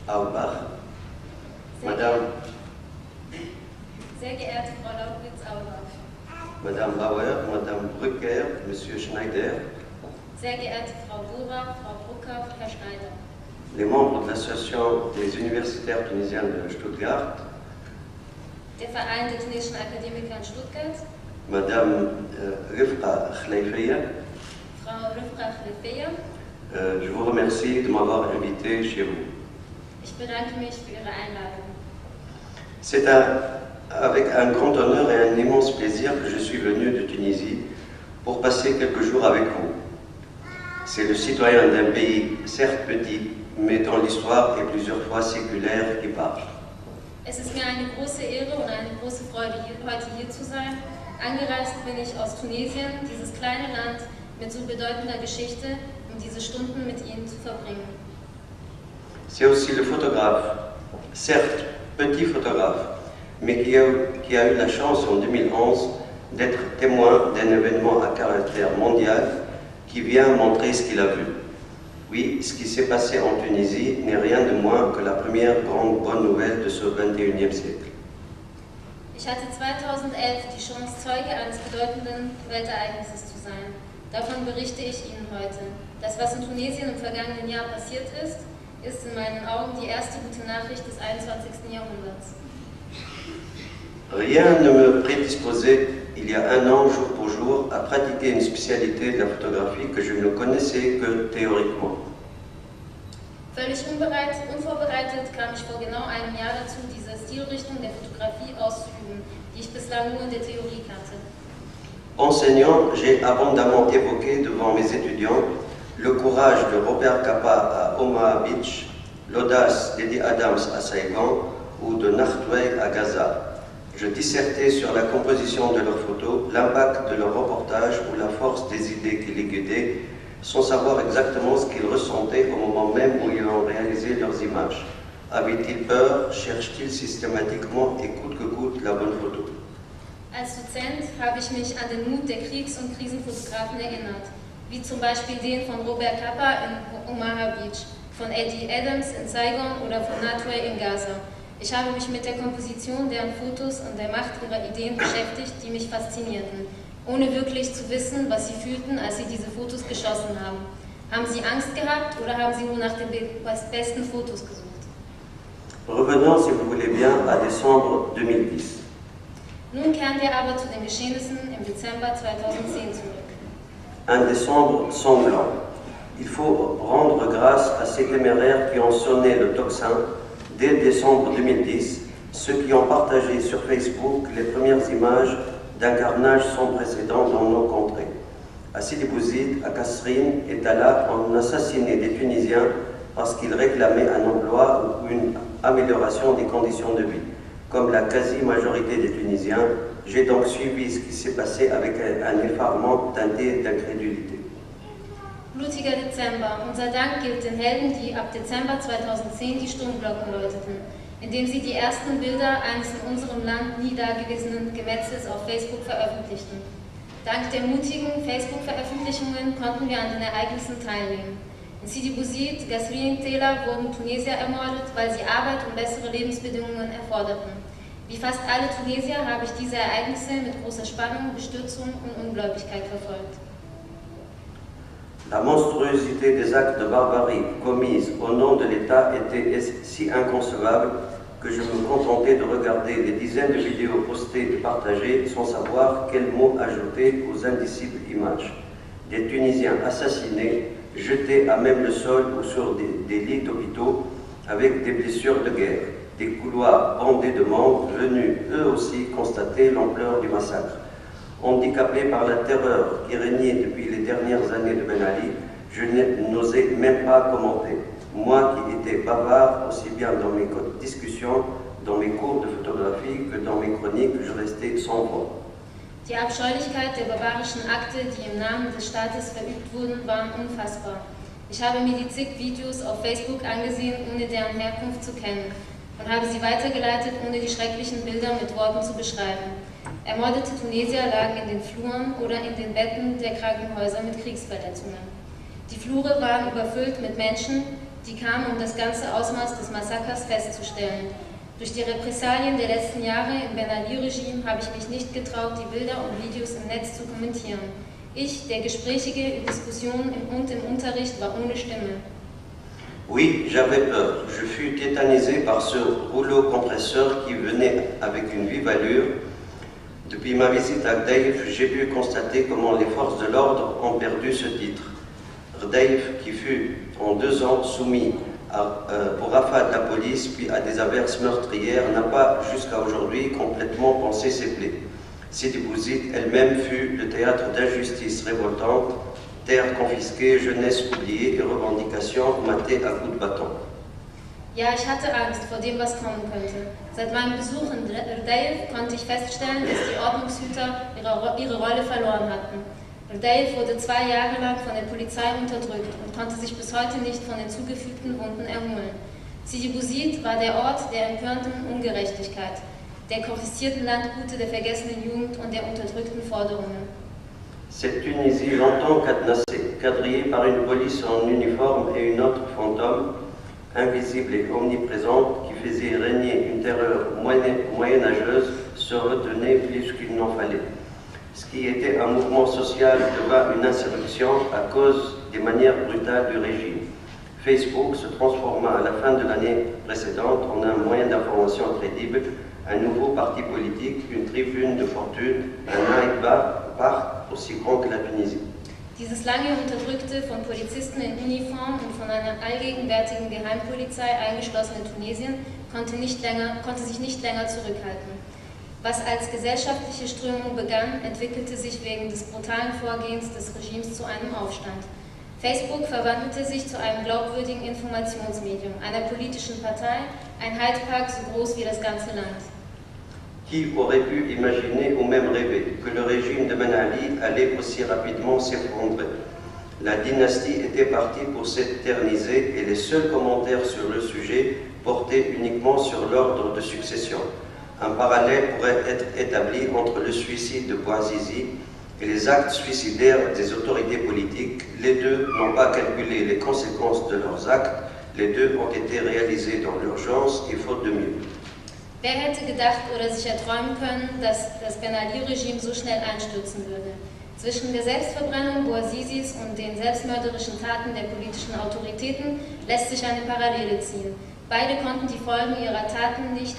Aubach, Madame, sehr geehrte Frau Laubritz-Aubach, Madame Bauer, Madame Brücker, Monsieur Schneider, sehr geehrte Frau Bura, Frau Brucker, Herr Schneider, les membres de l'Association des universitaires tunisiens de Stuttgart, der Verein der tunesischen Akademiker in Stuttgart, Madame Rifqa Khleifia, Frau Rifqa Khleifia. Je vous remercie de m'avoir invité chez vous. Ich bedanke mich für Ihre Einladung. C'est avec un grand honneur et un immense plaisir que je suis venu de Tunisie pour passer quelques jours avec vous. C'est le citoyen d'un pays certes petit, mais dont l'histoire est plusieurs fois séculaire qui parle. Es ist mir eine große Ehre und eine große Freude, heute hier zu sein. Angereist bin ich aus Tunesien, dieses kleine Land mit so bedeutender Geschichte, um diese Stunden mit Ihnen zu verbringen. C'est aussi le photographe, certes petit photographe, mais qui a eu la chance en 2011 d'être témoin d'un événement à caractère mondial qui vient montrer ce qu'il a vu. Oui, ce qui s'est passé en Tunisie n'est rien de moins que la première grande bonne nouvelle de ce 21e siècle. Ich hatte 2011 die Chance, Zeuge eines bedeutenden Weltereignisses zu sein. Davon berichte ich Ihnen heute. Das, was in Tunesien im vergangenen Jahr passiert ist, ist in meinen Augen die erste gute Nachricht des 21. Jahrhunderts. Rien ne me prédisposait, il y a un an, jour pour jour, à pratiquer une spécialité de la photographie que je ne connaissais que théoriquement. Völlig unvorbereitet kam ich vor genau einem Jahr dazu, diese Stilrichtung der Fotografie auszuüben, die ich bislang nur in der Theorie kannte. Enseignant, j'ai abondamment évoqué devant mes étudiants le courage de Robert Capa à Omaha Beach, l'audace d'Eddie Adams à Saigon ou de Nachtwey à Gaza. Je dissertais sur la composition de leurs photos, l'impact de leurs reportages ou la force des idées qui les guidaient, sans savoir exactement ce qu'ils ressentaient au moment même où ils ont réalisé leurs images. Avaient-ils peur? Cherchent-ils systématiquement et coûte que coûte la bonne photo? Als Dozent habe ich mich an den Mut der Kriegs- und Krisenfotografen erinnert, wie zum Beispiel den von Robert Capa in Omaha Beach, von Eddie Adams in Saigon oder von Nachtwey in Gaza. Ich habe mich mit der Komposition deren Fotos und der Macht ihrer Ideen beschäftigt, die mich faszinierten, ohne wirklich zu wissen, was sie fühlten, als sie diese Fotos geschossen haben. Haben sie Angst gehabt oder haben sie nur nach den besten Fotos gesucht? Revenons, si vous voulez bien, à décembre 2010. Nun kehren wir aber zu den Geschehnissen im Dezember 2010 zurück. Un décembre sanglant. Il faut rendre grâce à ces téméraires qui ont sonné le tocsin dès décembre 2010, ceux qui ont partagé sur Facebook les premières images d'un carnage sans précédent dans nos contrées. À Sidi Bouzid, à Kasserine et Talat, on assassinait des Tunisiens parce qu'ils réclamaient un emploi ou une amélioration des conditions de vie. Comme la quasi-majorité des Tunisiens, j'ai donc suivi ce qui s'est passé avec un effarement teinté d'incrédulité. Blutiger Dezember. Unser Dank gilt den Helden, die ab Dezember 2010 die Sturmglocken läuteten, indem sie die ersten Bilder eines in unserem Land nie dagewesenen Gemetzels auf Facebook veröffentlichten. Dank der mutigen Facebook-Veröffentlichungen konnten wir an den Ereignissen teilnehmen. In Sidi Bouzid, Kasserine, Talat wurden Tunesier ermordet, weil sie Arbeit und bessere Lebensbedingungen erforderten. Wie fast alle Tunesier habe ich diese Ereignisse mit großer Spannung, Bestürzung und Ungläubigkeit verfolgt. La monstruosité des actes de barbarie commis au nom de l'État était si inconcevable que je me contentais de regarder des dizaines de vidéos postées et partagées sans savoir quels mots ajouter aux indicibles images. Des Tunisiens assassinés, jetés à même le sol ou sur des lits d'hôpitaux avec des blessures de guerre, des couloirs bandés de morts venus eux aussi constater l'ampleur du massacre. Handicapé par la terreur qui régnait depuis les dernières années de Ben Ali, je n'osais même pas commenter. Moi qui étais bavard aussi bien dans mes discussions, dans mes cours de photographie que dans mes chroniques, je restais sans voix. Die Abscheulichkeit der barbarischen Akte, die im Namen des Staates verübt wurden, waren unfassbar. Ich habe mir die zig Videos auf Facebook angesehen, ohne deren Herkunft zu kennen, und habe sie weitergeleitet, ohne die schrecklichen Bilder mit Worten zu beschreiben. Ermordete Tunesier lagen in den Fluren oder in den Betten der Krankenhäuser mit Kriegsverletzungen. Die Flure waren überfüllt mit Menschen, die kamen, um das ganze Ausmaß des Massakers festzustellen. Durch die Repressalien der letzten Jahre im Ben Ali-Regime habe ich mich nicht getraut, die Bilder und Videos im Netz zu kommentieren. Ich, der Gesprächige, Diskussionen und im Unterricht, war ohne Stimme. Oui, j'avais peur. Je fus tétanisé par ce rouleau compresseur qui venait avec une vive allure. Depuis ma visite à Gdeïf, j'ai pu constater comment les forces de l'ordre ont perdu ce titre. Gdeïf, qui fut en 2 ans soumis pour rafale de la police puis à des averses meurtrières, n'a pas jusqu'à aujourd'hui complètement pansé ses plaies. Sidi Bouzid elle-même fut le théâtre d'injustices révoltantes, terres confisquées, jeunesse oubliée et revendications matées à coups de bâton. Ja, ich hatte Angst vor dem, was kommen könnte. Seit meinem Besuch in Gdeïf konnte ich feststellen, dass die Ordnungshüter ihre Rolle verloren hatten. Gdeïf wurde 2 Jahre lang von der Polizei unterdrückt und konnte sich bis heute nicht von den zugefügten Wunden erholen. Sidi Bouzid war der Ort der empörenden Ungerechtigkeit, der konfiszierten Landgüter, der vergessenen Jugend und der unterdrückten Forderungen. Cette Tunisie longtemps cadenassée, quadrillée par une police en uniforme et une autre fantôme, invisible et omniprésente, qui faisait régner une terreur moyenâgeuse, se retenait plus qu'il n'en fallait. Ce qui était un mouvement social devint une insurrection à cause des manières brutales du régime. Facebook se transforma à la fin de l'année précédente en un moyen d'information crédible, un nouveau parti politique, une tribune de fortune, un night bar aussi grand que la Tunisie. Dieses lange unterdrückte, von Polizisten in Uniform und von einer allgegenwärtigen Geheimpolizei eingeschlossene Tunesien konnte sich nicht länger zurückhalten. Was als gesellschaftliche Strömung begann, entwickelte sich wegen des brutalen Vorgehens des Regimes zu einem Aufstand. Facebook verwandelte sich zu einem glaubwürdigen Informationsmedium, einer politischen Partei, ein Hyde Park so groß wie das ganze Land. Qui aurait pu imaginer ou même rêver que le régime de Ben Ali allait aussi rapidement s'effondrer? La dynastie était partie pour s'éterniser et les seuls commentaires sur le sujet portaient uniquement sur l'ordre de succession. Un parallèle pourrait être établi entre le suicide de Bouazizi et les actes suicidaires des autorités politiques. Les deux n'ont pas calculé les conséquences de leurs actes. Les deux ont été réalisés dans l'urgence et faute de mieux. Wer hätte gedacht oder sich erträumen können, dass das Ben Ali-Regime so schnell einstürzen würde? Zwischen der Selbstverbrennung Bouazizis und den selbstmörderischen Taten der politischen Autoritäten lässt sich eine Parallele ziehen. Beide konnten die Folgen ihrer Taten nicht